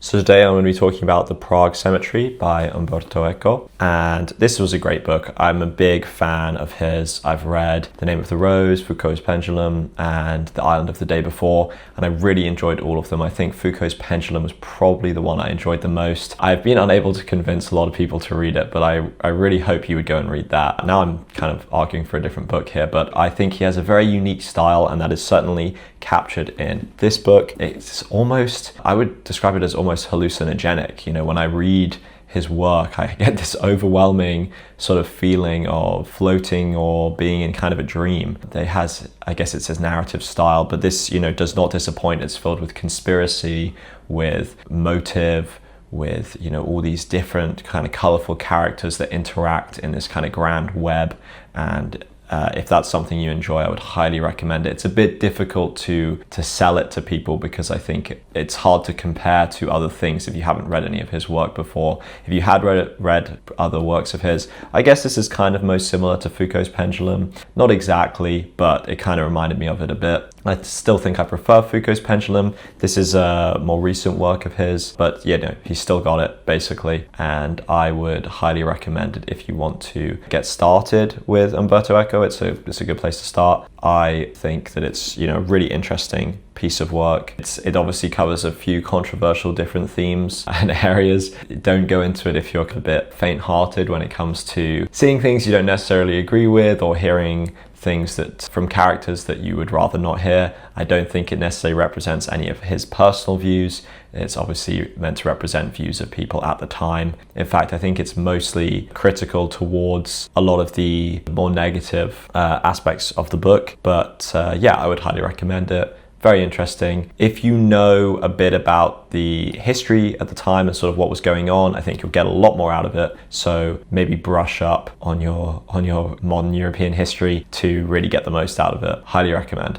So today I'm going to be talking about The Prague Cemetery by Umberto Eco, and this was a great book. I'm a big fan of his. I've read The Name of the Rose, Foucault's Pendulum, and The Island of the Day Before, and I really enjoyed all of them. I think Foucault's Pendulum was probably the one I enjoyed the most. I've been unable to convince a lot of people to read it, but I really hope you would go and read that. Now I'm kind of arguing for a different book here, but I think he has a very unique style, and that is certainly captured in this book. It's almost, I would describe it as almost hallucinogenic. You know, when I read his work, I get this overwhelming sort of feeling of floating or being in kind of a dream. It has, I guess it's his narrative style, but this, does not disappoint. It's filled with conspiracy, with motive, with, all these different kind of colorful characters that interact in this kind of grand web. And if that's something you enjoy, I would highly recommend it. It's a bit difficult to sell it to people because I think it's hard to compare to other things if you haven't read any of his work before. If you had read other works of his, I guess this is kind of most similar to Foucault's Pendulum. Not exactly, but it kind of reminded me of it a bit. I still think I prefer Foucault's Pendulum. This is a more recent work of his, but he's still got it basically, and I would highly recommend it if you want to get started with Umberto Eco. It's a good place to start. I think that it's a really interesting piece of work. It obviously covers a few controversial different themes and areas. Don't go into it if you're a bit faint-hearted when it comes to seeing things you don't necessarily agree with or hearing things that from characters that you would rather not hear. I don't think it necessarily represents any of his personal views. It's obviously meant to represent views of people at the time. In fact, I think it's mostly critical towards a lot of the more negative aspects of the book. But I would highly recommend it. Very interesting. If you know a bit about the history at the time and sort of what was going on, I think you'll get a lot more out of it. So maybe brush up on your modern European history to really get the most out of it. Highly recommend.